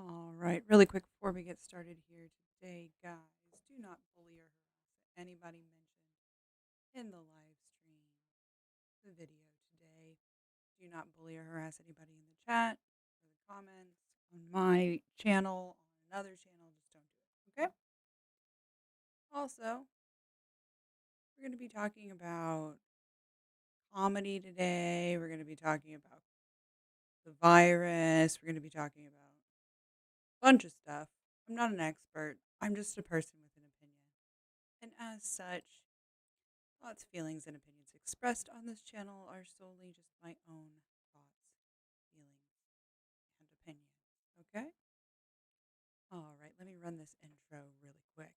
All right, really quick before we get started here today, guys, do not bully or harass anybody mentioned in the live stream, the video today. Do not bully or harass anybody in the chat or the comments on my channel, on another channel. Just don't do it, okay? Also, we're going to be talking about comedy today. We're going to be talking about the virus. We're going to be talking about a bunch of stuff. I'm not an expert. I'm just a person with an opinion. And as such, thoughts, feelings, and opinions expressed on this channel are solely just my own thoughts, feelings, and opinions. Okay? All right, let me run this intro really quick.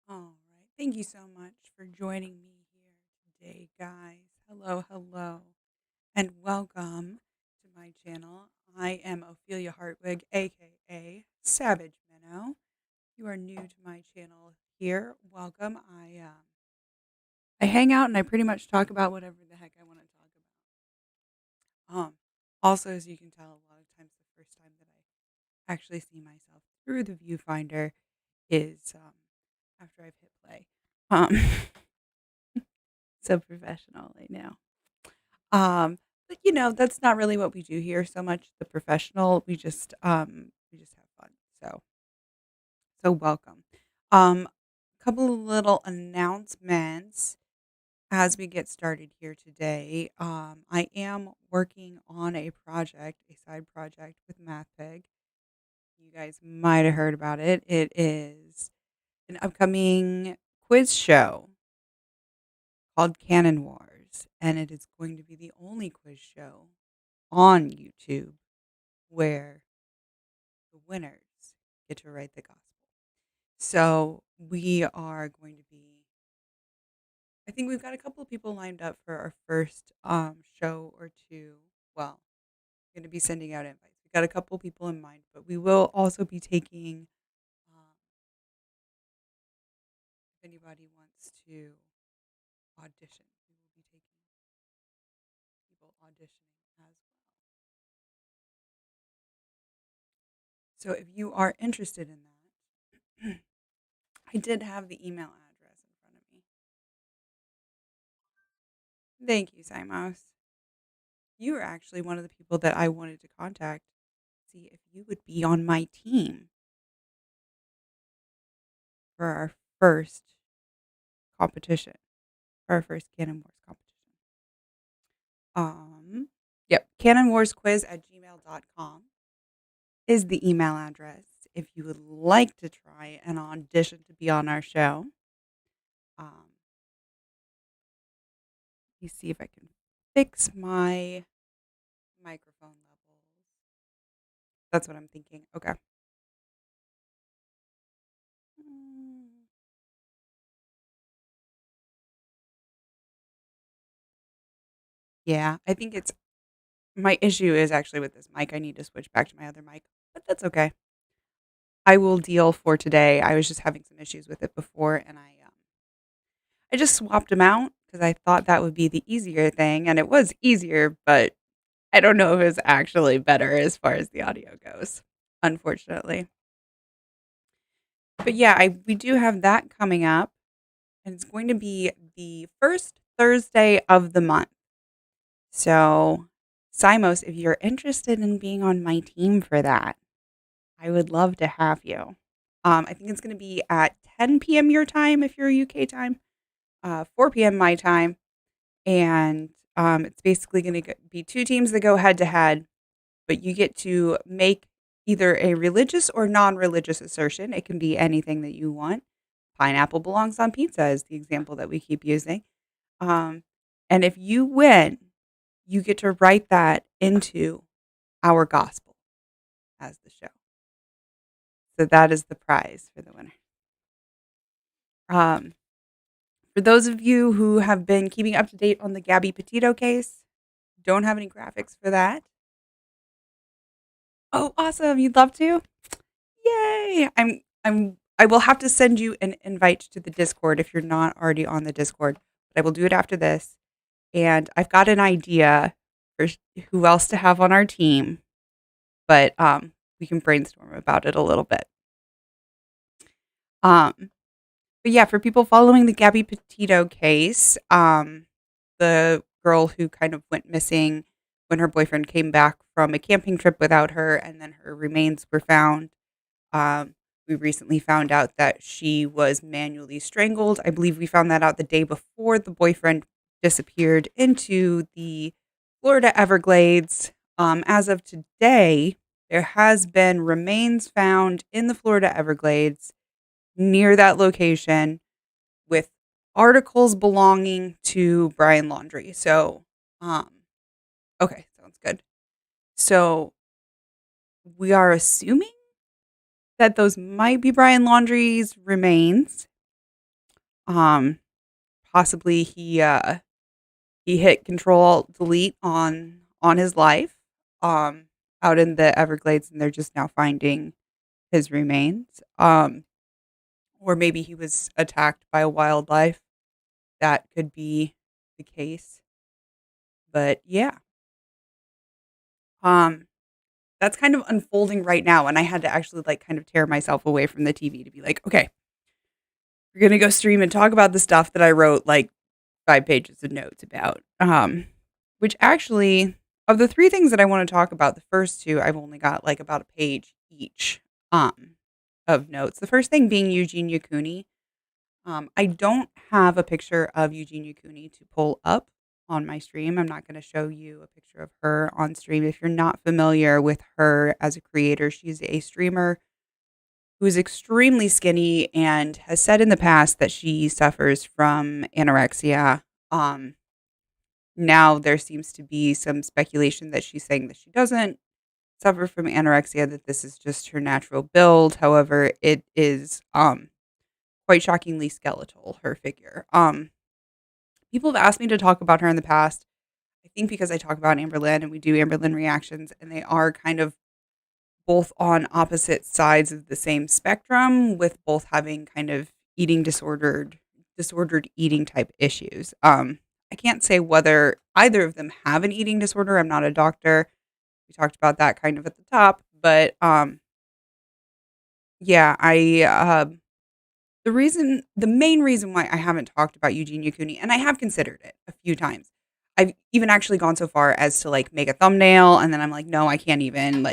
All right, thank you so much for joining me here today, guys. Hello, hello, and welcome to my channel. I am Ophelia Hartwig, aka Savage Minnow. You are new to my channel here. Welcome. I hang out and I pretty much talk about whatever the heck I want to talk about. Also, as you can tell, a lot of times the first time that I actually see myself through the viewfinder is after I've hit play. So professional, I know. But that's not really what we do here so much. The professional, we just have fun. So welcome. Couple of little announcements as we get started here today. I am working on a project, a side project with MathPig. You guys might have heard about it. It is an upcoming quiz show called Canon Wars, and it is going to be the only quiz show on YouTube where the winners get to write the gospel. So we are going to be, I think we've got a couple of people lined up for our first show or two. Well, going to be sending out invites. We've got a couple people in mind, but we will also be taking, if anybody wants to audition, we will be taking people auditioning as well. So if you are interested in that, I did have the email address in front of me. Thank you, Simos. You are actually one of the people that I wanted to contact, see if you would be on my team for our first competition, for our first Canon Wars competition. Yep, canonwarsquiz@gmail.com is the email address if you would like to try and audition to be on our show. Let me see if I can fix my microphone levels. That's what I'm thinking. Okay. Yeah, I think my issue is actually with this mic. I need to switch back to my other mic, but that's okay. I will deal for today. I was just having some issues with it before, and I just swapped them out because I thought that would be the easier thing, and it was easier, but I don't know if it's actually better as far as the audio goes, unfortunately. But yeah, we do have that coming up, and it's going to be the first Thursday of the month. So, Simos, if you're interested in being on my team for that, I would love to have you. I think it's going to be at 10 p.m. your time if you're UK time, 4 p.m. my time, and it's basically going to be two teams that go head to head, but you get to make either a religious or non-religious assertion. It can be anything that you want. Pineapple belongs on pizza is the example that we keep using. And if you win, you get to write that into our gospel as the show. So that is the prize for the winner. Um, for those of you who have been keeping up to date on the Gabby Petito case, don't have any graphics for that. Oh, awesome. You'd love to? Yay. I will have to send you an invite to the Discord if you're not already on the Discord, but I will do it after this. And I've got an idea for who else to have on our team, but we can brainstorm about it a little bit. Um, but yeah, for people following the Gabby Petito case, the girl who kind of went missing when her boyfriend came back from a camping trip without her, and then her remains were found. We recently found out that she was manually strangled. I believe we found that out the day before the boyfriend disappeared into the Florida Everglades. As of today, there has been remains found in the Florida Everglades near that location with articles belonging to Brian Laundrie. So, okay, sounds good. So we are assuming that those might be Brian Laundrie's remains. Possibly he hit Control Delete on his life, out in the Everglades, and they're just now finding his remains. Or maybe he was attacked by a wildlife. That could be the case. But yeah, that's kind of unfolding right now, and I had to actually like kind of tear myself away from the TV to be like, okay, we're gonna go stream and talk about the stuff that I wrote like 5 pages of notes about. Which actually, of the 3 things that I want to talk about, the first 2 I've only got like about a page each of notes. The first thing being Eugenia Cooney. I don't have a picture of Eugenia Cooney to pull up on my stream. I'm not going to show you a picture of her on stream. If you're not familiar with her as a creator, she's a streamer who is extremely skinny and has said in the past that she suffers from anorexia. Now there seems to be some speculation that she's saying that she doesn't suffer from anorexia, that this is just her natural build. However, it is quite shockingly skeletal, her figure. People have asked me to talk about her in the past. I think because I talk about Amberlynn and we do Amberlynn reactions, and they are kind of both on opposite sides of the same spectrum, with both having kind of disordered eating type issues. I can't say whether either of them have an eating disorder. I'm not a doctor. We talked about that kind of at the top, but yeah, the main reason why I haven't talked about Eugenia Cooney, and I have considered it a few times. I've even actually gone so far as to like make a thumbnail, and then I'm like, no, I can't even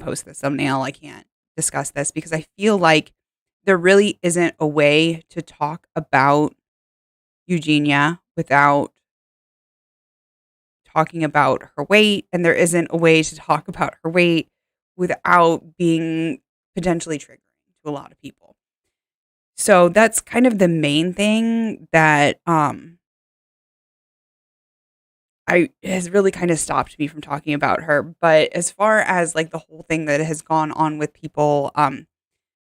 post this thumbnail. I can't discuss this because I feel like there really isn't a way to talk about Eugenia without talking about her weight, and there isn't a way to talk about her weight without being potentially triggering to a lot of people. So that's kind of the main thing that I has really kind of stopped me from talking about her. But as far as like the whole thing that has gone on with people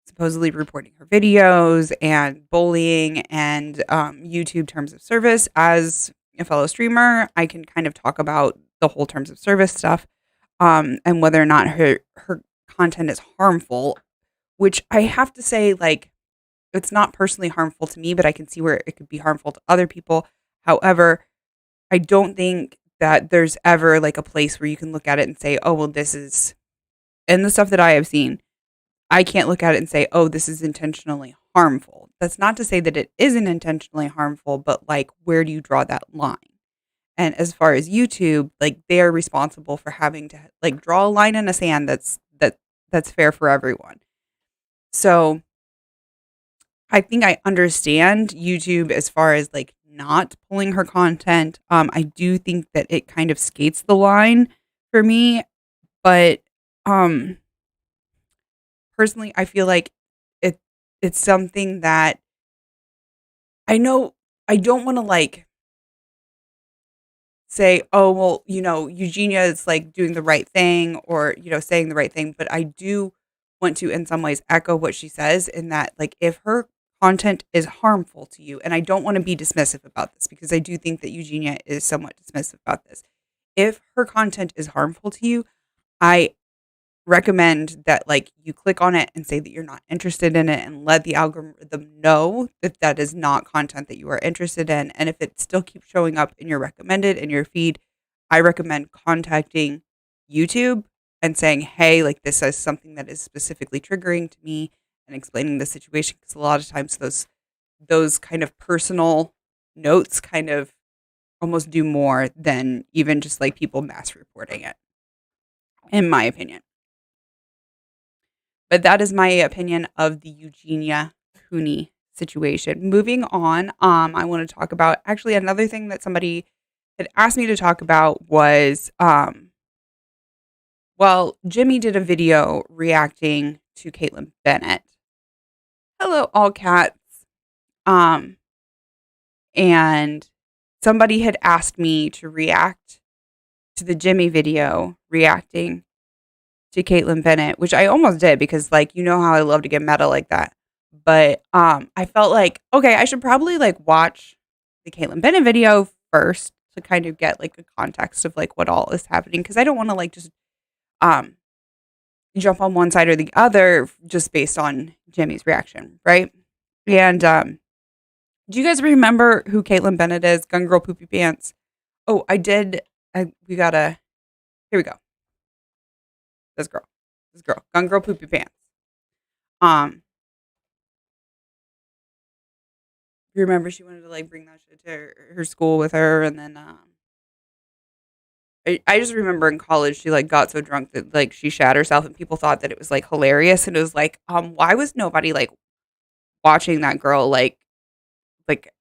supposedly reporting her videos and bullying and YouTube terms of service, as a fellow streamer, I can kind of talk about the whole terms of service stuff, and whether or not her content is harmful, which I have to say, like, it's not personally harmful to me, but I can see where it could be harmful to other people. However, I don't think that there's ever like a place where you can look at it and say, oh, well, this is, and the stuff that I have seen, I can't look at it and say, oh, this is intentionally harmful. That's not to say that it isn't intentionally harmful, but like, where do you draw that line? And as far as YouTube, like, they are responsible for having to like draw a line in the sand that's fair for everyone. So I think I understand YouTube as far as like not pulling her content. I do think that it kind of skates the line for me, but personally, I feel like it's something that I know I don't want to like say, oh, well, Eugenia is like doing the right thing or, saying the right thing. But I do want to, in some ways, echo what she says in that, like, if her content is harmful to you, and I don't want to be dismissive about this because I do think that Eugenia is somewhat dismissive about this. If her content is harmful to you, I recommend that like you click on it and say that you're not interested in it and let the algorithm know that that is not content that you are interested in. And if it still keeps showing up in your recommended in your feed, I recommend contacting YouTube and saying, hey, like this is something that is specifically triggering to me, and explaining the situation, because a lot of times those kind of personal notes kind of almost do more than even just like people mass reporting it, in my opinion. But that is my opinion of the Eugenia Cooney situation. Moving on, I want to talk about actually another thing that somebody had asked me to talk about was, well, Jimmy did a video reacting to Kaitlyn Bennet. Hello, all cats. And somebody had asked me to react to the Jimmy video reacting to Kaitlyn Bennet, which I almost did because, like, how I love to get meta like that. But I felt like, okay, I should probably like watch the Kaitlyn Bennet video first to kind of get like a context of like what all is happening, because I don't want to like just jump on one side or the other just based on Jimmy's reaction, right? And do you guys remember who Kaitlyn Bennet is? Gun Girl Poopy Pants. Oh, I did. We gotta. Here we go. This girl. Gun Girl Poopy Pants. You remember she wanted to like bring that shit to her school with her, and then I just remember in college she like got so drunk that like she shat herself, and people thought that it was like hilarious, and it was like, why was nobody like watching that girl? Like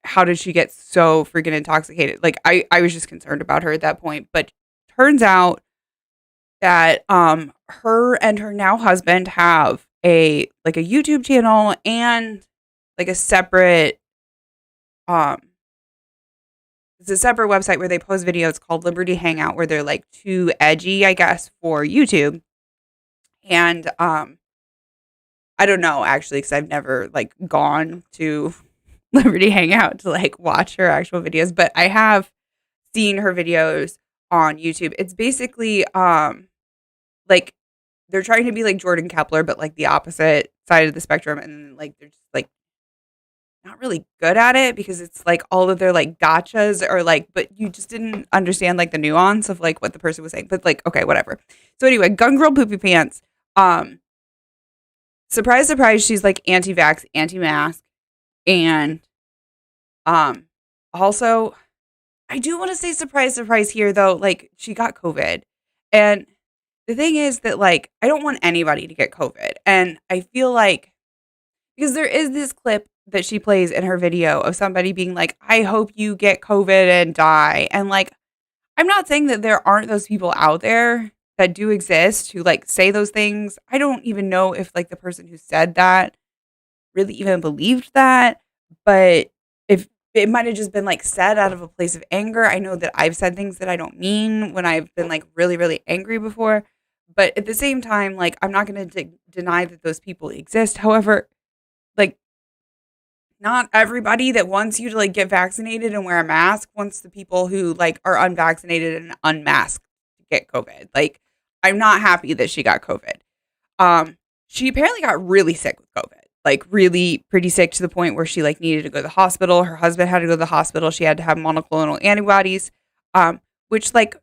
how did she get so freaking intoxicated? Like I was just concerned about her at that point. But turns out that her and her now husband have a YouTube channel and like a separate it's a separate website where they post videos called Liberty Hangout, where they're like too edgy, I guess, for YouTube. And I don't know actually, because I've never like gone to Liberty Hangout to like watch her actual videos, but I have seen her videos on YouTube. It's basically like they're trying to be like Jordan Kepler, but like the opposite side of the spectrum, and like they're just like not really good at it, because it's like all of their like gotchas are like, but you just didn't understand like the nuance of like what the person was saying. But like, okay, whatever. So anyway, Gun Girl Poopy Pants. Surprise, surprise, she's like anti-vax, anti-mask. And also I do want to say surprise, surprise here though, like she got COVID. And the thing is that like I don't want anybody to get COVID. And I feel like, because there is this clip that she plays in her video of somebody being like, I hope you get COVID and die. And like, I'm not saying that there aren't those people out there that do exist who like say those things. I don't even know if like the person who said that really even believed that, but if it might have just been like said out of a place of anger. I know that I've said things that I don't mean when I've been like really, really angry before. But at the same time, like, I'm not going to deny that those people exist. However, like, not everybody that wants you to like get vaccinated and wear a mask wants the people who like are unvaccinated and unmasked to get COVID. Like, I'm not happy that she got COVID. She apparently got really sick with COVID, like really pretty sick, to the point where she like needed to go to the hospital. Her husband had to go to the hospital. She had to have monoclonal antibodies, which like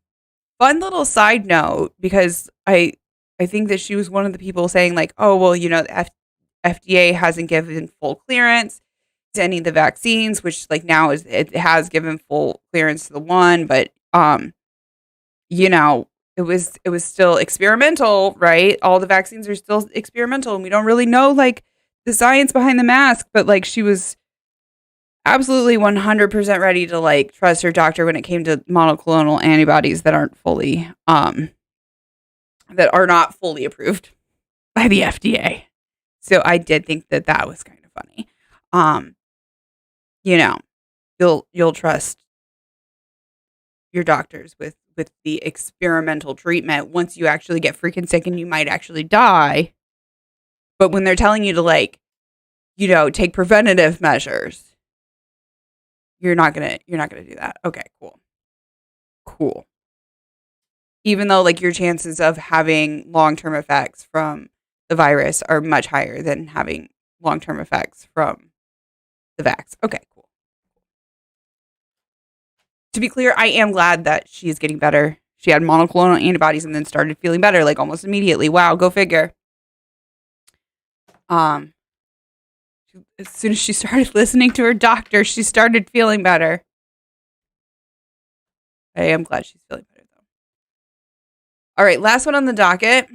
fun little side note, because I think that she was one of the people saying like, oh, well, the FDA hasn't given full clearance to any of the vaccines, which like now it has given full clearance to the one, but it was still experimental, right? All the vaccines are still experimental, and we don't really know like the science behind the mask, but like she was absolutely 100% ready to like trust her doctor when it came to monoclonal antibodies that aren't fully that are not fully approved by the FDA. So I did think that that was kind of funny. You'll trust your doctors with the experimental treatment once you actually get freaking sick and you might actually die. But when they're telling you to, like, take preventative measures, you're not gonna do that. Okay, cool. Even though, like, your chances of having long-term effects from the virus are much higher than having long-term effects from the vax. Okay, cool. To be clear, I am glad that she's getting better. She had monoclonal antibodies and then started feeling better, like, almost immediately. Wow, go figure. As soon as she started listening to her doctor, she started feeling better. I am glad she's feeling better, though. All right, last one on the docket.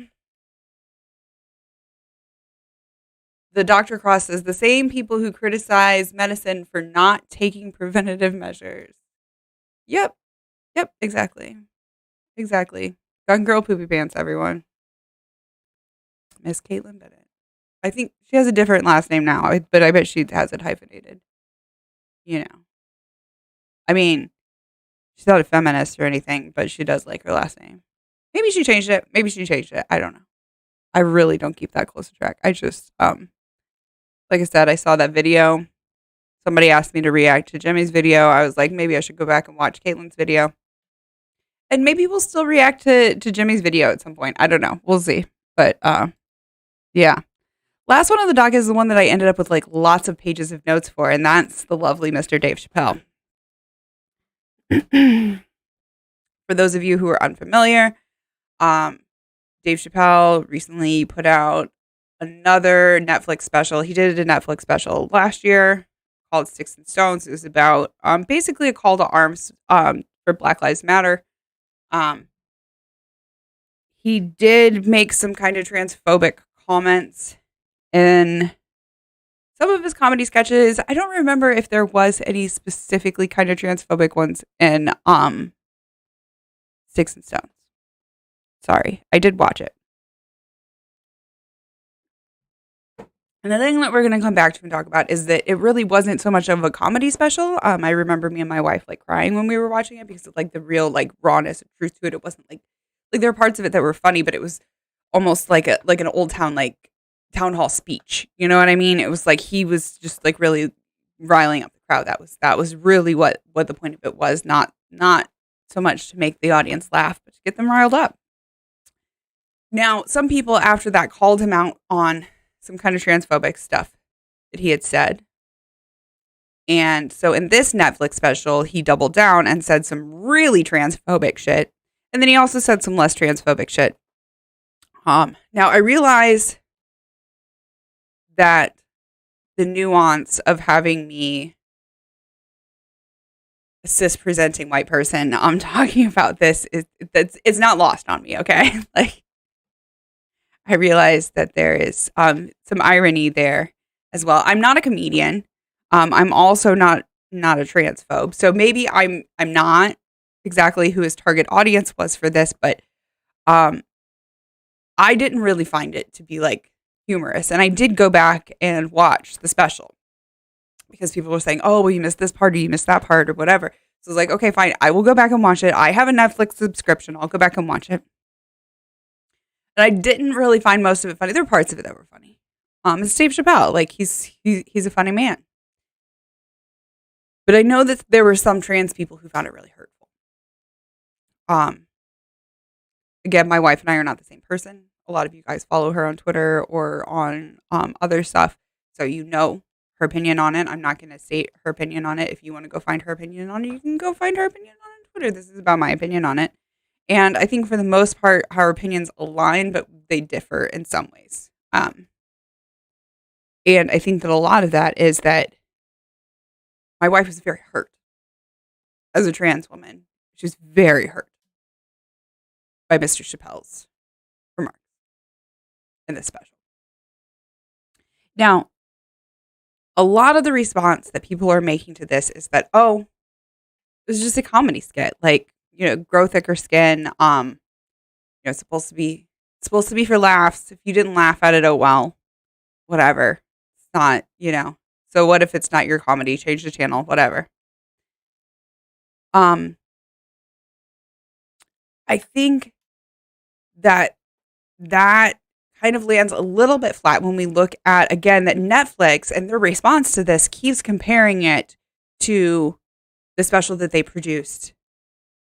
The Dr. Cross says the same people who criticize medicine for not taking preventative measures. Yep, exactly. Gun girl poopy pants, everyone. Miss Kaitlyn Bennet. I think she has a different last name now, but I bet she has it hyphenated. I mean, she's not a feminist or anything, but she does like her last name. Maybe she changed it. I don't know. I really don't keep that close to track. I just, like I said, I saw that video. Somebody asked me to react to Jimmy's video. I was like, maybe I should go back and watch Kaitlyn's video. And maybe we'll still react to Jimmy's video at some point. I don't know. We'll see. But, yeah. Last one on the doc is the one that I ended up with, like, lots of pages of notes for, and that's the lovely Mr. Dave Chappelle. For those of you who are unfamiliar, Dave Chappelle recently put out another Netflix special. He did a Netflix special last year called Sticks and Stones. It was about basically a call to arms for Black Lives Matter. He did make some kind of transphobic comments in some of his comedy sketches. I don't remember if there was any specifically kind of transphobic ones in Sticks and Stones. Sorry, I did watch it. And the thing that we're going to come back to and talk about is that it really wasn't so much of a comedy special. I remember me and my wife, like, crying when we were watching it because of, like, the real, like, rawness and truth to it. It wasn't like there were parts of it that were funny, but it was almost like an old town, like, town hall speech. You know what I mean? It was like he was just, like, really riling up the crowd. That was really what the point of it was. Not so much to make the audience laugh, but to get them riled up. Now, some people after that called him out on some kind of transphobic stuff that he had said. And so in this Netflix special, he doubled down and said some really transphobic shit. And then he also said some less transphobic shit. Now, I realize that the nuance of having me a cis-presenting white person I'm talking about this it's not lost on me, okay? Like, I realize that there is some irony there as well. I'm not a comedian. I'm also not a transphobe. So maybe I'm not exactly who his target audience was for this, but I didn't really find it to be, like, humorous. And I did go back and watch the special because people were saying, oh, well, you missed this part or you missed that part or whatever. So I was like, okay, fine. I will go back and watch it. I have a Netflix subscription. I'll go back and watch it. And I didn't really find most of it funny. There were parts of it that were funny. It's Dave Chappelle. Like, he's a funny man. But I know that there were some trans people who found it really hurtful. Again, my wife and I are not the same person. A lot of you guys follow her on Twitter or on other stuff. So you know her opinion on it. I'm not going to state her opinion on it. If you want to go find her opinion on it, you can go find her opinion on it on Twitter. This is about my opinion on it. And I think for the most part, our opinions align, but they differ in some ways. And I think that a lot of that is that my wife was very hurt as a trans woman. She was very hurt by Mr. Chappelle's remarks in this special. Now, a lot of the response that people are making to this is that, oh, it was just a comedy skit. Like, grow thicker skin. It's supposed to be for laughs. If you didn't laugh at it, oh well, whatever. It's not, So what if it's not your comedy? Change the channel, whatever. I think that that kind of lands a little bit flat when we look at, again, that Netflix and their response to this keeps comparing it to the special that they produced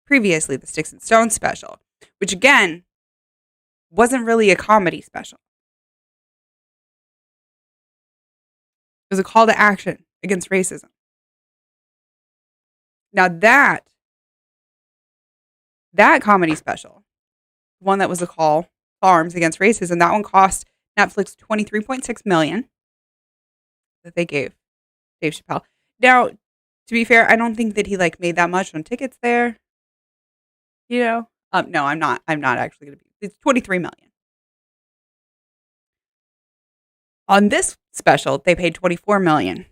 previously, the Sticks and Stones special, which again wasn't really a comedy special. It was a call to action against racism. Now that comedy special, one that was a call to arms against racism, that one cost Netflix $23.6 million that they gave Dave Chappelle. Now, to be fair, I don't think that he made that much on tickets there. No, I'm not actually going to be. It's $23 million. On this special, they paid $24 million.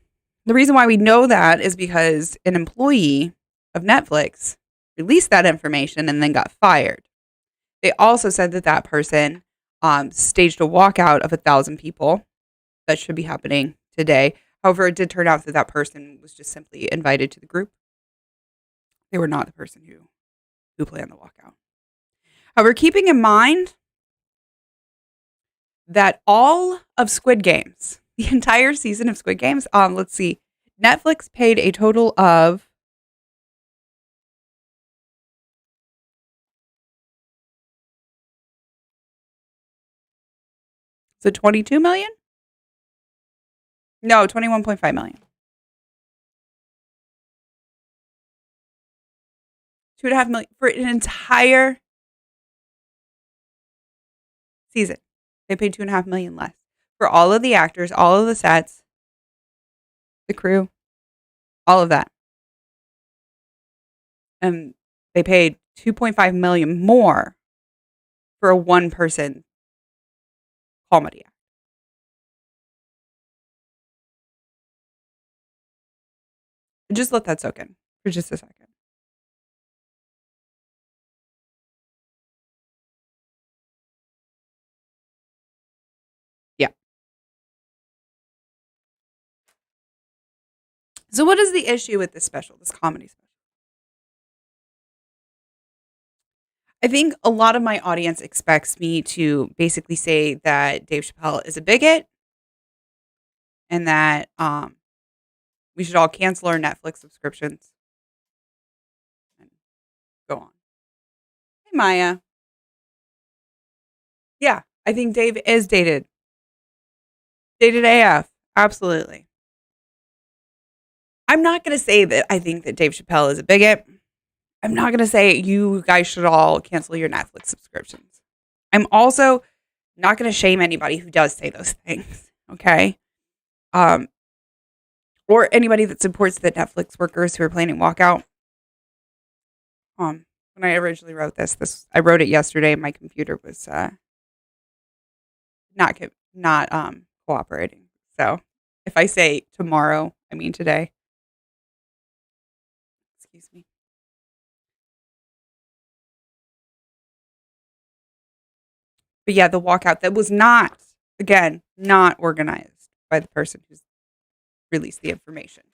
The reason why we know that is because an employee of Netflix released that information and then got fired. They also said that person staged a walkout of 1,000 people. That should be happening today. However, it did turn out that person was just simply invited to the group. They were not the person who planned the walkout. However, keeping in mind that all of Squid Games, the entire season of Squid Games, let's see, Netflix paid a total of $22 million? No, $21.5 million. 2.5 million for an entire season. They paid $2.5 million less for all of the actors, all of the sets, the crew, all of that. And they paid $2.5 million more for a one-person comedy act. Just let that soak in for just a second. Yeah. So what is the issue with this special, this comedy special? I think a lot of my audience expects me to basically say that Dave Chappelle is a bigot and that we should all cancel our Netflix subscriptions and go on. Hey, Maya. Yeah, I think Dave is dated. Dated AF. Absolutely. I'm not going to say that I think that Dave Chappelle is a bigot. I'm not going to say you guys should all cancel your Netflix subscriptions. I'm also not going to shame anybody who does say those things. Okay. Or anybody that supports the Netflix workers who are planning walkout. When I originally wrote this I wrote it yesterday. My computer was not cooperating. So if I say tomorrow, I mean today. Excuse me. But yeah, the walkout that was not organized by the person who's released the information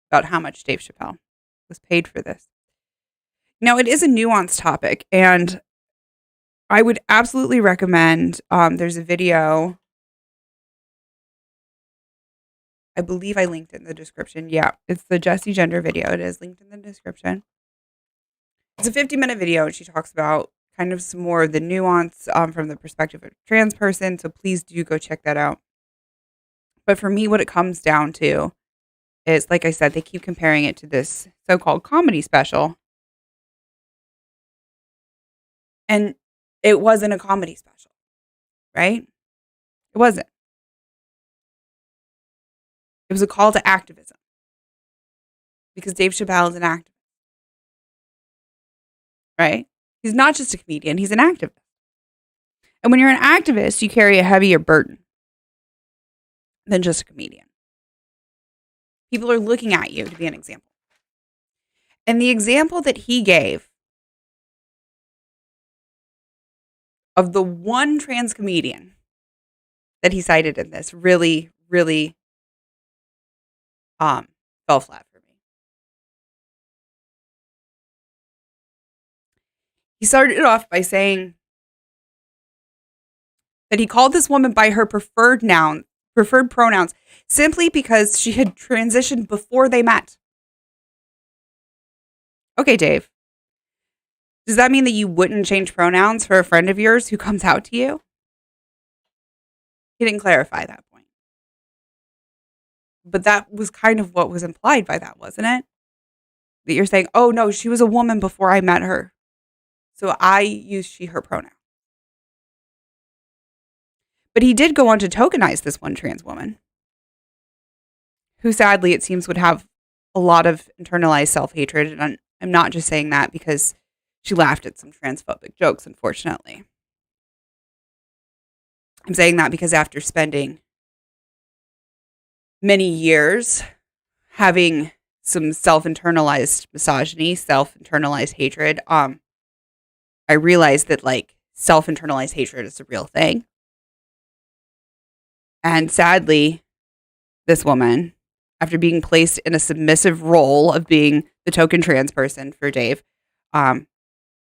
about how much Dave Chappelle was paid for this. Now, it is a nuanced topic, and I would absolutely recommend, there's a video, I believe I linked it in the description. Yeah, it's the Jessie Gender video. It is linked in the description. It's a 50-minute video, and she talks about kind of some more of the nuance from the perspective of a trans person, so please do go check that out. But for me, what it comes down to is, like I said, they keep comparing it to this so-called comedy special. And it wasn't a comedy special, right? It wasn't. It was a call to activism. Because Dave Chappelle is an activist. Right? He's not just a comedian, he's an activist. And when you're an activist, you carry a heavier burden than just a comedian. People are looking at you to be an example. And the example that he gave of the one trans comedian that he cited in this really, really fell flat for me. He started it off by saying that he called this woman by her preferred pronouns, simply because she had transitioned before they met. Okay, Dave. Does that mean that you wouldn't change pronouns for a friend of yours who comes out to you? He didn't clarify that point. But that was kind of what was implied by that, wasn't it? That you're saying, oh no, she was a woman before I met her, so I use she, her pronoun. But he did go on to tokenize this one trans woman, who sadly it seems would have a lot of internalized self-hatred. And I'm not just saying that because she laughed at some transphobic jokes, unfortunately. I'm saying that because after spending many years having some self-internalized misogyny, self-internalized hatred, I realized that like self-internalized hatred is a real thing. And sadly, this woman, after being placed in a submissive role of being the token trans person for Dave, and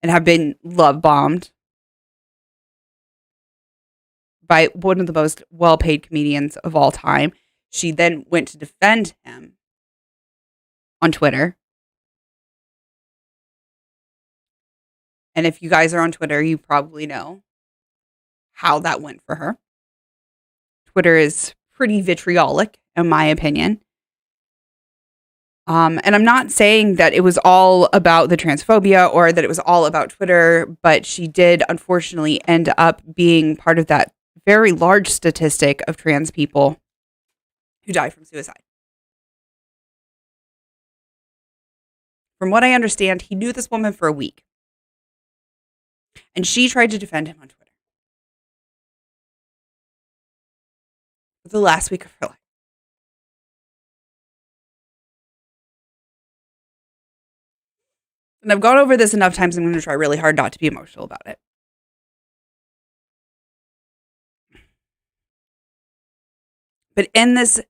have been love bombed by one of the most well-paid comedians of all time, she then went to defend him on Twitter. And if you guys are on Twitter, you probably know how that went for her. Twitter is pretty vitriolic, in my opinion. And I'm not saying that it was all about the transphobia or that it was all about Twitter, but she did unfortunately end up being part of that very large statistic of trans people who die from suicide. From what I understand, he knew this woman for a week, and she tried to defend him on Twitter for the last week of her life. And I've gone over this enough times, I'm going to try really hard not to be emotional about it. But in this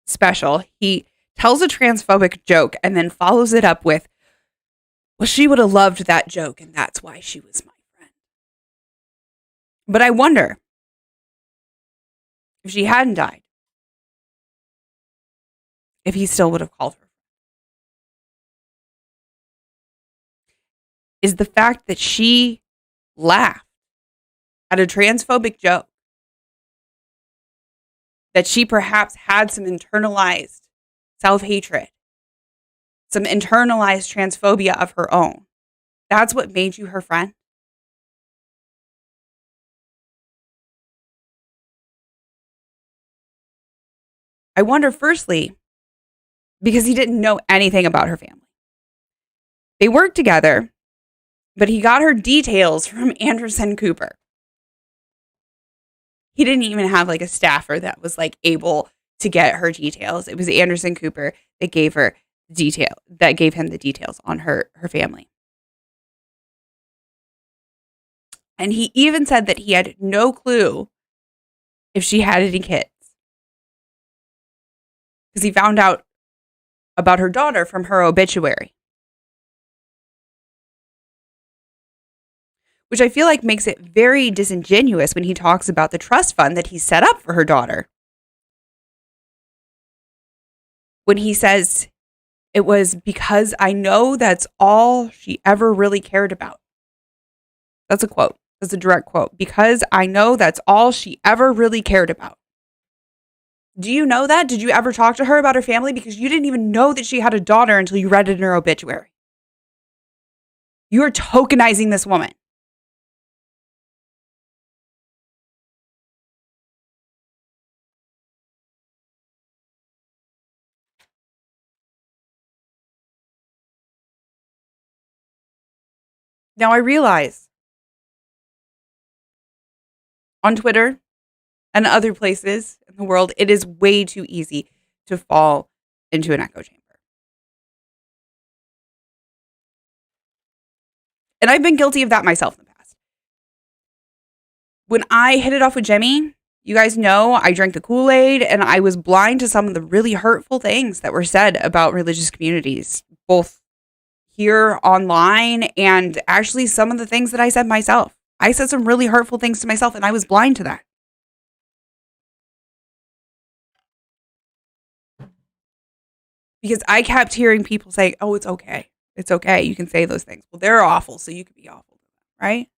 special, he tells a transphobic joke and then follows it up with, well, she would have loved that joke, and that's why she was my friend. But I wonder if she hadn't died, if he still would have called her. Is the fact that she laughed at a transphobic joke, that she perhaps had some internalized self-hatred, some internalized transphobia of her own. That's what made you her friend? I wonder, firstly, because he didn't know anything about her family. They worked together, but he got her details from Anderson Cooper. He didn't even have like a staffer that was like able to get her details. It was Anderson Cooper that gave him the details on her family. And he even said that he had no clue if she had any kids, because he found out about her daughter from her obituary, which I feel like makes it very disingenuous when he talks about the trust fund that he set up for her daughter. When he says it was because I know that's all she ever really cared about. That's a quote. That's a direct quote. Because I know that's all she ever really cared about. Do you know that? Did you ever talk to her about her family? Because you didn't even know that she had a daughter until you read it in her obituary. You are tokenizing this woman. Now I realize on Twitter and other places in the world, it is way too easy to fall into an echo chamber. And I've been guilty of that myself in the past. When I hit it off with Jemmy, you guys know I drank the Kool-Aid and I was blind to some of the really hurtful things that were said about religious communities, both here online, and actually some of the things that I said myself. I said some really hurtful things to myself, and I was blind to that. Because I kept hearing people say, oh, it's okay. It's okay. You can say those things. Well, they're awful, so you could be awful, right?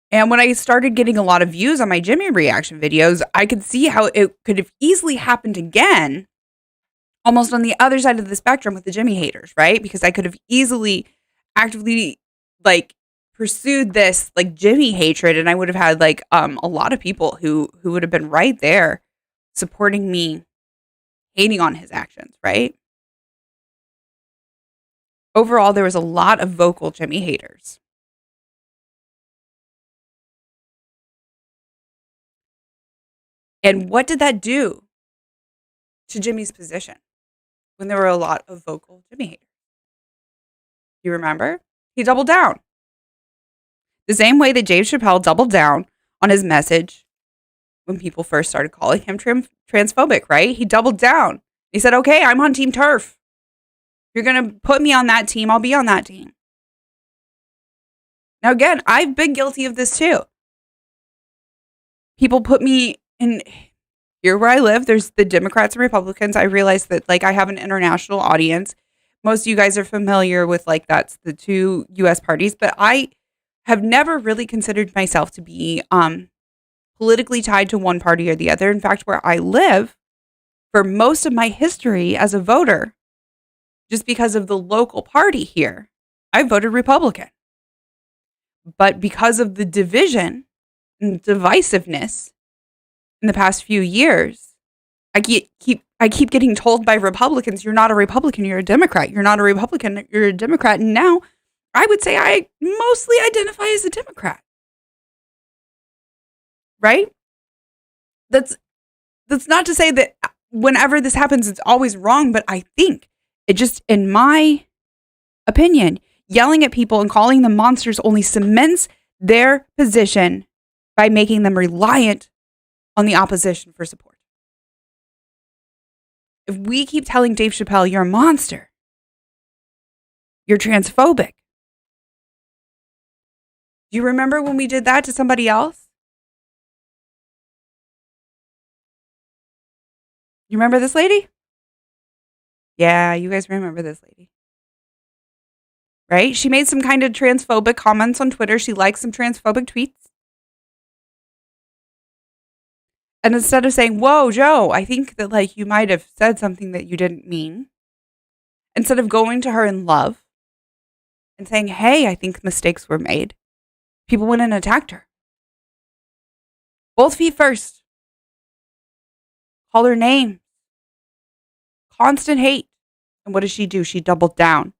And when I started getting a lot of views on my Jimmy reaction videos, I could see how it could have easily happened again, almost on the other side of the spectrum with the Jimmy haters, right? Because I could have easily actively like pursued this like Jimmy hatred, and I would have had like a lot of people who would have been right there supporting me, hating on his actions, right? Overall, there was a lot of vocal Jimmy haters. And what did that do to Jimmy's position when there were a lot of vocal Jimmy haters? You remember? He doubled down. The same way that Dave Chappelle doubled down on his message when people first started calling him transphobic, right? He doubled down. He said, okay, I'm on Team Turf. You're going to put me on that team. I'll be on that team. Now, again, I've been guilty of this too. People put me in here where I live. There's the Democrats and Republicans. I realize that like I have an international audience. Most of you guys are familiar with like that's the two U.S. parties, but I have never really considered myself to be politically tied to one party or the other. In fact, where I live, for most of my history as a voter, just because of the local party here, I voted Republican. But because of the division and divisiveness in the past few years, I keep getting told by Republicans, you're not a Republican, you're a Democrat. You're not a Republican, you're a Democrat. And now I would say I mostly identify as a Democrat. Right? That's not to say that whenever this happens, it's always wrong, but I think it just, in my opinion, yelling at people and calling them monsters only cements their position by making them reliant on the opposition for support. If we keep telling Dave Chappelle, you're a monster, you're transphobic. Do you remember when we did that to somebody else? You remember this lady? Yeah, you guys remember this lady. Right? She made some kind of transphobic comments on Twitter. She liked some transphobic tweets. And instead of saying, whoa, Joe, I think that like you might have said something that you didn't mean, instead of going to her in love and saying, hey, I think mistakes were made, people went and attacked her. Both feet first. Called her name. Constant hate. And what does she do? She doubled down.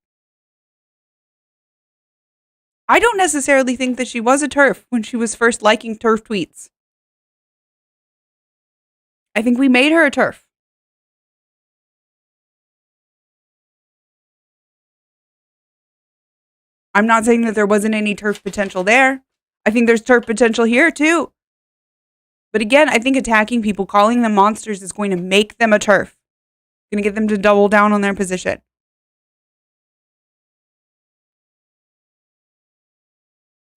I don't necessarily think that she was a TERF when she was first liking TERF tweets. I think we made her a TERF. I'm not saying that there wasn't any TERF potential there. I think there's TERF potential here too. But again, I think attacking people, calling them monsters is going to make them a TERF. It's going to get them to double down on their position.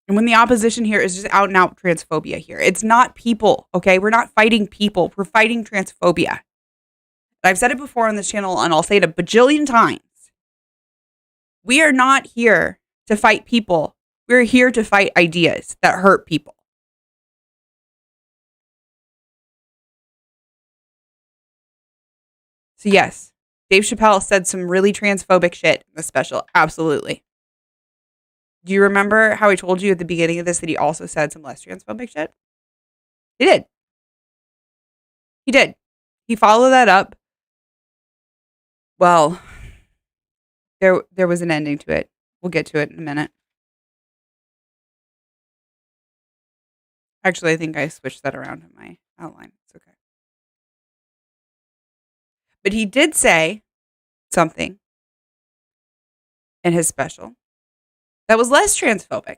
And when the opposition here is just out and out transphobia here, it's not people, okay? We're not fighting people. We're fighting transphobia. And I've said it before on this channel, and I'll say it a bajillion times. We are not here to fight people. We're here to fight ideas that hurt people. So yes, Dave Chappelle said some really transphobic shit in the special. Absolutely. Do you remember how I told you at the beginning of this that he also said some less transphobic shit? He did. He did. He followed that up. Well, there was an ending to it. We'll get to it in a minute. Actually, I think I switched that around in my outline. It's okay. But he did say something in his special that was less transphobic.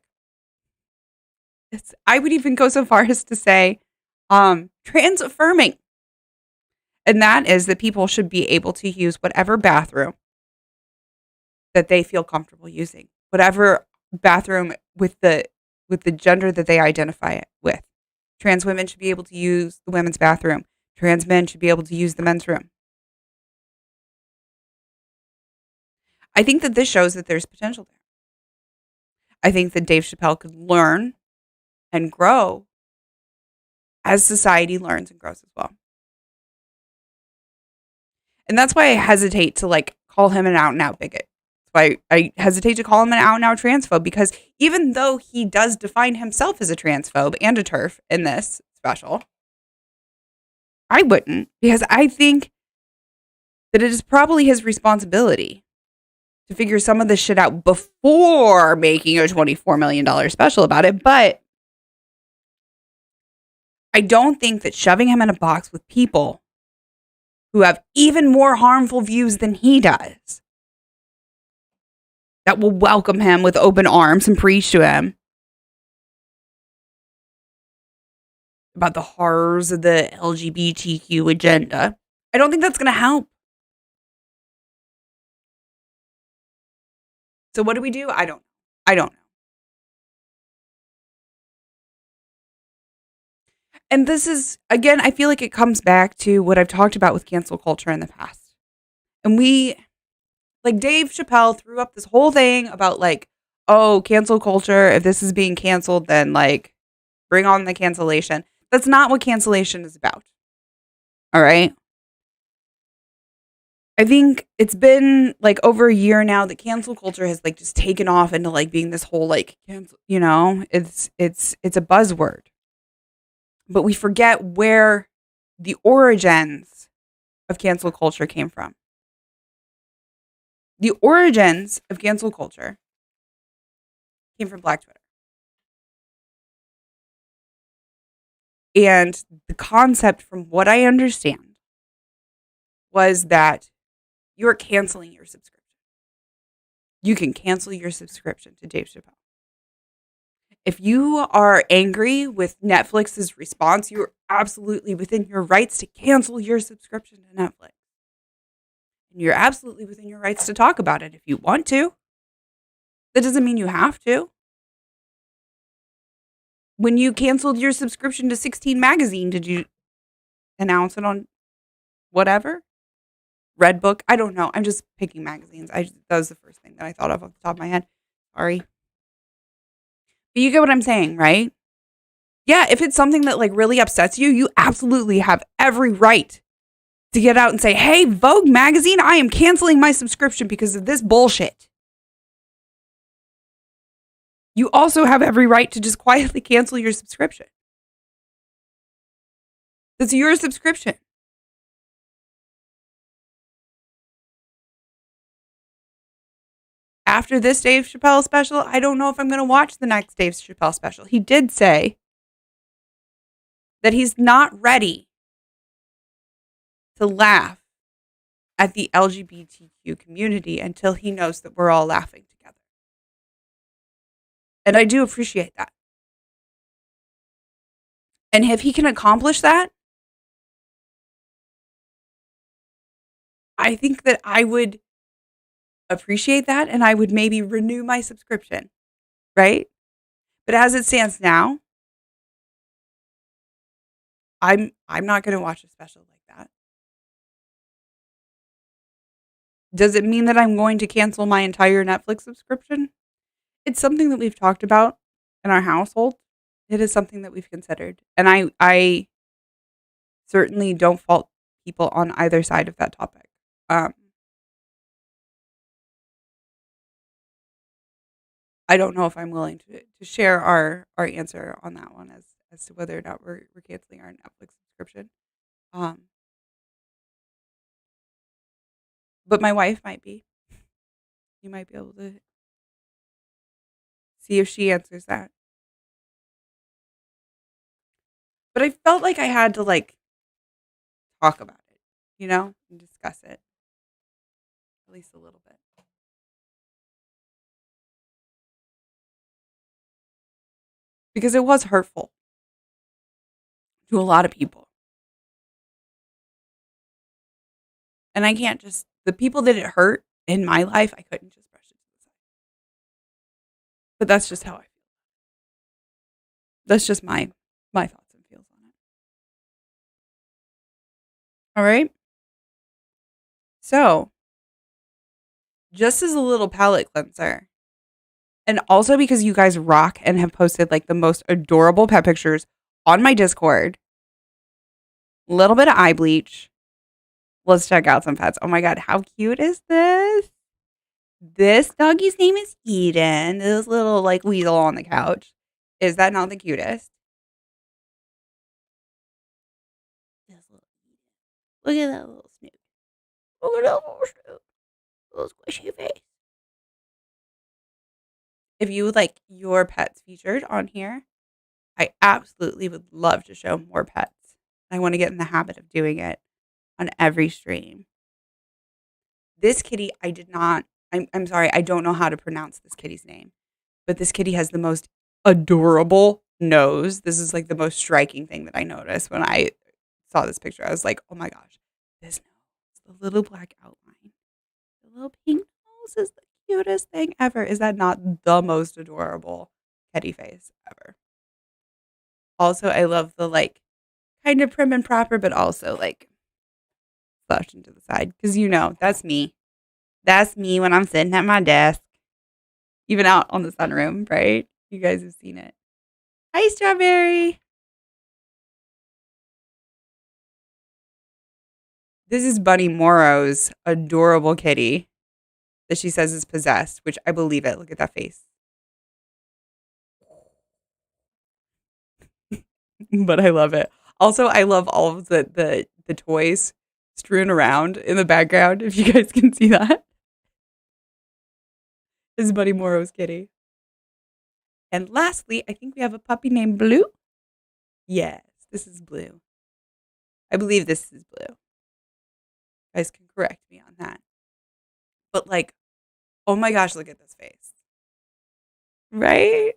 I would even go so far as to say trans affirming. And that is that people should be able to use whatever bathroom that they feel comfortable using. Whatever bathroom with the gender that they identify it with. Trans women should be able to use the women's bathroom. Trans men should be able to use the men's room. I think that this shows that there's potential there. I think that Dave Chappelle could learn and grow as society learns and grows as well. And that's why I hesitate to like call him an out and out bigot. That's why I hesitate to call him an out and out transphobe, because even though he does define himself as a transphobe and a TERF in this special, I wouldn't, because I think that it is probably his responsibility to figure some of this shit out before making a $24 million special about it. But I don't think that shoving him in a box with people who have even more harmful views than he does, that will welcome him with open arms and preach to him about the horrors of the LGBTQ agenda, I don't think that's going to help. So what do we do? I don't know. And this is, again, I feel like it comes back to what I've talked about with cancel culture in the past. And like Dave Chappelle threw up this whole thing about like, oh, cancel culture. If this is being canceled, then like bring on the cancellation. That's not what cancellation is about. All right. I think it's been like over a year now that cancel culture has like just taken off into like being this whole like cancel, it's a buzzword. But we forget where the origins of cancel culture came from. The origins of cancel culture came from Black Twitter. And the concept, from what I understand, was that you're canceling your subscription. You can cancel your subscription to Dave Chappelle. If you are angry with Netflix's response, you're absolutely within your rights to cancel your subscription to Netflix. And you're absolutely within your rights to talk about it if you want to. That doesn't mean you have to. When you canceled your subscription to 16 Magazine, did you announce it on whatever? Redbook? I don't know. I'm just picking magazines. That was the first thing that I thought of off the top of my head. Sorry. But you get what I'm saying, right? Yeah, if it's something that like really upsets you, you absolutely have every right to get out and say, hey, Vogue magazine, I am canceling my subscription because of this bullshit. You also have every right to just quietly cancel your subscription. That's your subscription. After this Dave Chappelle special, I don't know if I'm going to watch the next Dave Chappelle special. He did say that he's not ready to laugh at the LGBTQ community until he knows that we're all laughing together. And I do appreciate that. And if he can accomplish that, I think that I would appreciate that, and I would maybe renew my subscription, right? But as it stands now, I'm not going to watch a special like that. Does it mean that I'm going to cancel my entire Netflix subscription? It's something that we've talked about in our household. It is something that we've considered, and I certainly don't fault people on either side of that topic. I don't know if I'm willing to share our answer on that one as to whether or not we're canceling our Netflix subscription. But my wife might be. You might be able to see if she answers that. But I felt like I had to like talk about it, and discuss it at least a little bit. Because it was hurtful to a lot of people. And I can't just, the people that it hurt in my life, I couldn't just brush But that's just how I feel. That's just my thoughts and feels on it. All right. So, just as a little palette cleanser, and also because you guys rock and have posted like the most adorable pet pictures on my Discord, a little bit of eye bleach. Let's check out some pets. Oh my God, how cute is this? This doggy's name is Eden. This little like weasel on the couch. Is that not the cutest? Look at that little snoot. Look at that little snoot. Little squishy face. If you would like your pets featured on here, I absolutely would love to show more pets. I want to get in the habit of doing it on every stream. This kitty, I'm sorry, I don't know how to pronounce this kitty's name, but this kitty has the most adorable nose. This is like the most striking thing that I noticed when I saw this picture. I was like, oh my gosh, this nose, the little black outline, the little pink nose is the cutest thing ever. Is that not the most adorable kitty face ever? Also, I love the like kind of prim and proper, but also like slouched into the side. Because that's me. That's me when I'm sitting at my desk. Even out on the sunroom, right? You guys have seen it. Hi, Strawberry. This is Bunny Morrow's adorable kitty that she says is possessed, which I believe it. Look at that face. But I love it. Also, I love all of the toys strewn around in the background, if you guys can see that. This is Bunny Morrow's kitty. And lastly, I think we have a puppy named Blue. Yes, this is Blue. I believe this is Blue. You guys can correct me on that. But like, oh my gosh, look at this face. Right?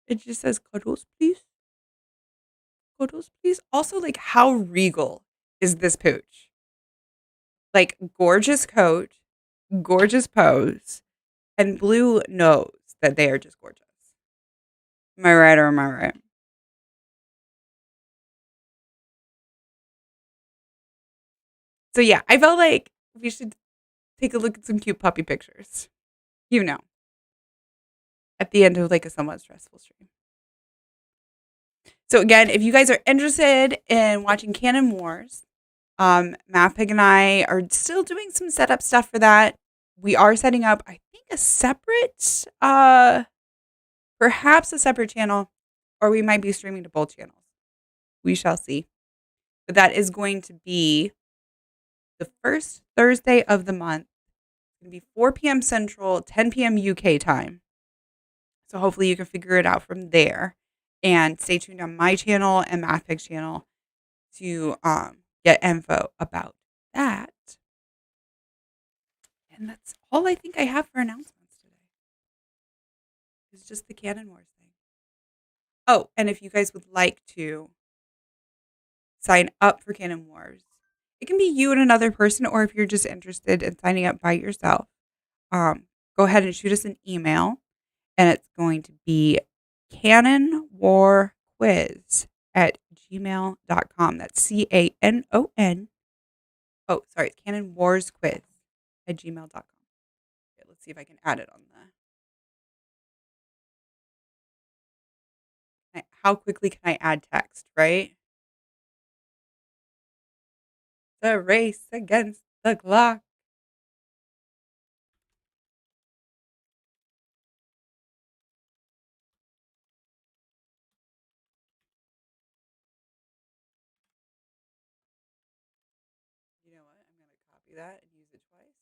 It just says cuddles, please. Cuddles, please. Also, like, how regal is this pooch? Like, gorgeous coat, gorgeous pose, and Blue knows that they are just gorgeous. Am I right or am I right? So yeah, I felt like we should take a look at some cute puppy pictures. At the end of like a somewhat stressful stream. So again, if you guys are interested in watching Canon Wars, Mathpig and I are still doing some setup stuff for that. We are setting up, I think, a separate, perhaps a separate channel, or we might be streaming to both channels. We shall see. But that is going to be the first Thursday of the month. It's going to be 4 p.m. Central, 10 p.m. UK time. So hopefully you can figure it out from there. And stay tuned on my channel and Mathpig's channel to get info about that. And that's all I think I have for announcements today. It's just the Canon Wars thing. Oh, and if you guys would like to sign up for Canon Wars, it can be you and another person, or if you're just interested in signing up by yourself, go ahead and shoot us an email. And it's going to be canonwarquiz@gmail.com. That's CANON. Oh, sorry. It's canonwarsquiz@gmail.com. Okay, let's see if I can add it on how quickly can I add text, right? The race against the clock. You know what? I'm going to copy that and use it twice.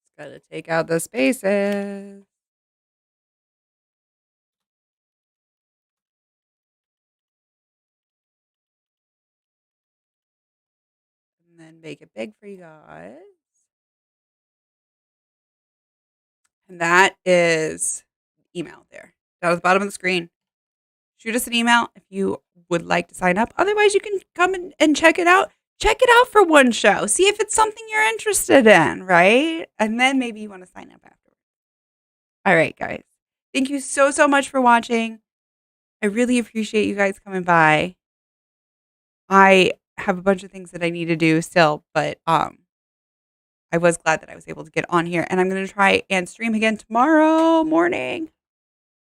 Just got to take out the spaces. And then make it big for you guys. And that is email there. Down at the bottom of the screen. Shoot us an email if you would like to sign up. Otherwise, you can come and check it out. check it out for one show. See if it's something you're interested in, right? And then maybe you want to sign up afterwards. All right, guys. Thank you so, so much for watching. I really appreciate you guys coming by. I have a bunch of things that I need to do still, but I was glad that I was able to get on here, and I'm going to try and stream again tomorrow morning.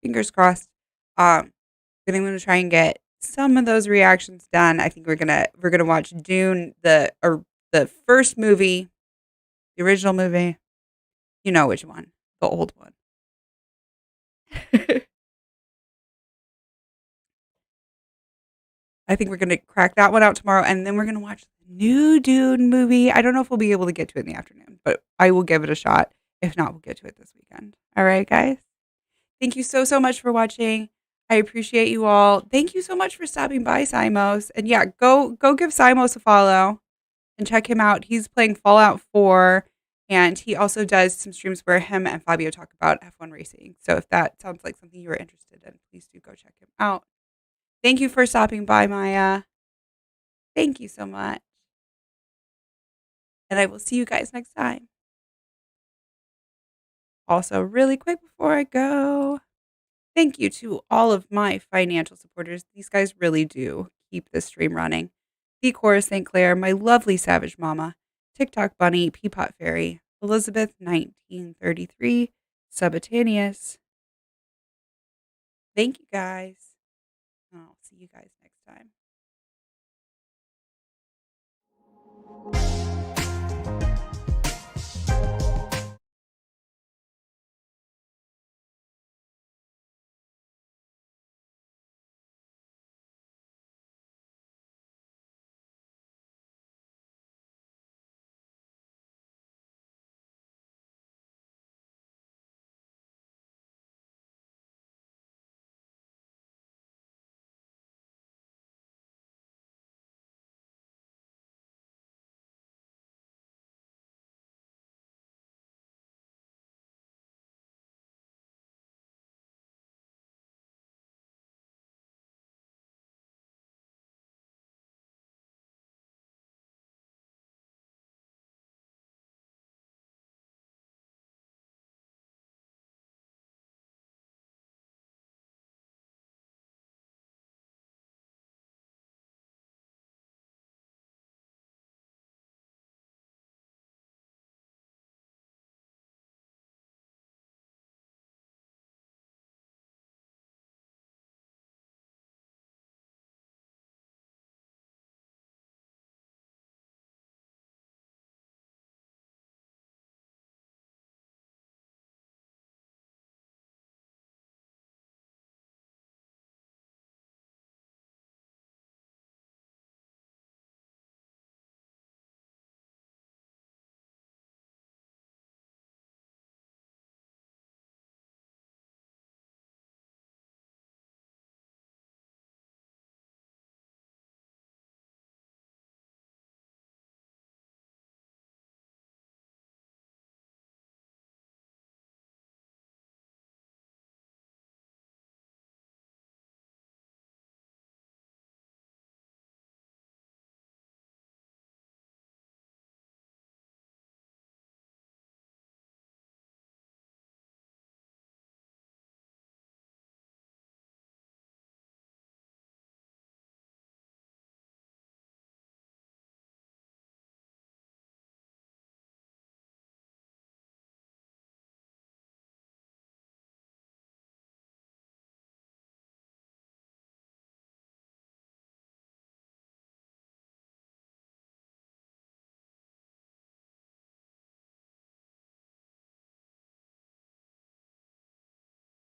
Fingers crossed. But I'm going to try and get some of those reactions done. I think we're gonna watch Dune, the first movie, the original movie. You know which one, the old one. I think we're gonna crack that one out tomorrow, and then we're gonna watch the new Dune movie. I don't know if we'll be able to get to it in the afternoon, but I will give it a shot. If not, we'll get to it this weekend. All right, guys. Thank you so, so much for watching. I appreciate you all. Thank you so much for stopping by, Simos. And yeah, go give Simos a follow and check him out. He's playing Fallout 4, and he also does some streams where him and Fabio talk about F1 racing. So if that sounds like something you are interested in, please do go check him out. Thank you for stopping by, Maya. Thank you so much. And I will see you guys next time. Also, really quick before I go, thank you to all of my financial supporters. These guys really do keep this stream running. The Chorus St. Clair, my lovely Savage Mama, TikTok Bunny, Peapot Fairy, Elizabeth 1933, Subitaneous. Thank you guys. I'll see you guys next time.